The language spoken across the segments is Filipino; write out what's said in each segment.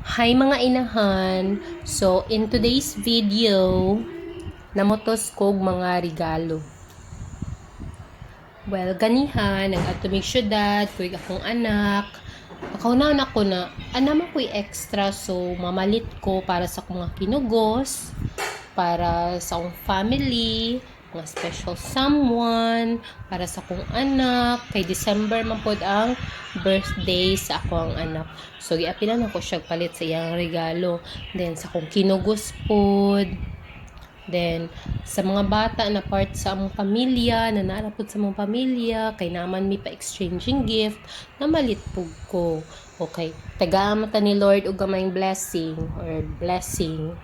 Hi mga inahan! So, in today's video, namotos kog mga regalo. Well, ganihan, ang atumig syudad, kuig akong anak. Pakauna ko na, naman ko'y extra, so mamalit ko para sa mga kinugos, para sa akong family, mga special someone, para sa akong anak. Kay December man pod ang birthday sa akong anak. So, giapilan ako siya palit sa iyang regalo. Then, sa akong kinugos pod. Then, sa mga bata na part sa among pamilya, na naarapod sa among pamilya, kay naman mi pa-exchanging gift, na malitpog ko. Okay, taga-amata ni Lord og gamayng blessing or blessing.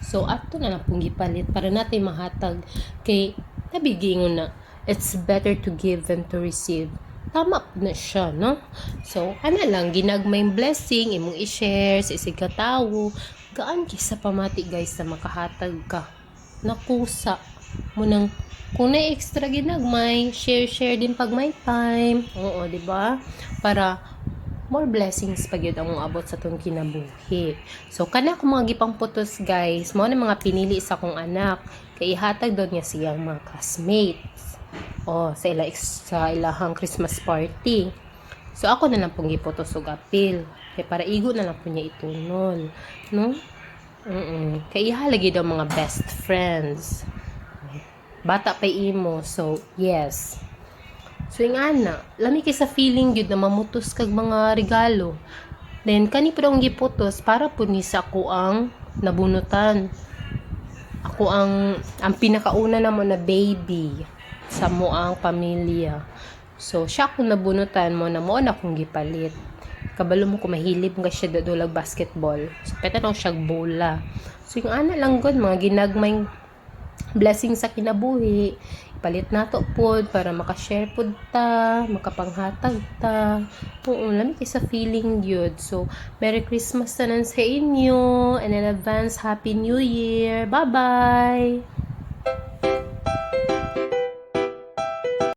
So, ato na lang pong gipalit para natin mahatag kay nabigingon na it's better to give than to receive. Tama na siya, no? So, lang, ginagmayng blessing, imong i-share sa isig katawo. Gaan kisa pamati, guys, na makahatag ka. Nakusa mo nang kung na extra ginagmay, share din pag may time. Oo, di ba? Para more blessings pag yun ang abot sa tong kinabuhi. So, kana ko mga gipang putos, guys, mo na mga pinili sa kong anak, kay ihatag doon niya siyang mga classmates. Sa ilahang Christmas party. So, ako na lang pong giputos og apil. Kaya para igo na lang po niya itunol. No? Kaya ihalagi daw mga best friends. Bata pa imo. So, yes. So, yung ana, lami kay sa feeling yun na mamutos kag mga regalo. Then, kani pa daw giputos para po ni sa ako ang nabunutan. Ako ang pinakauna naman na baby sa moang pamilya. So, siya akong nabunutan mo na akong gipalit. Kabalo mo ko mahilip nga siya dolag basketball. So, peta nang siya bola. So, yung ana lang gud mga ginagmayng blessing sa kinabuhi. Palit nato pod para makashare pod ta, makapanghatag ta. Oo, lami kay sa feeling yun. So, Merry Christmas tanan sa inyo and in advance Happy New Year. Bye-bye!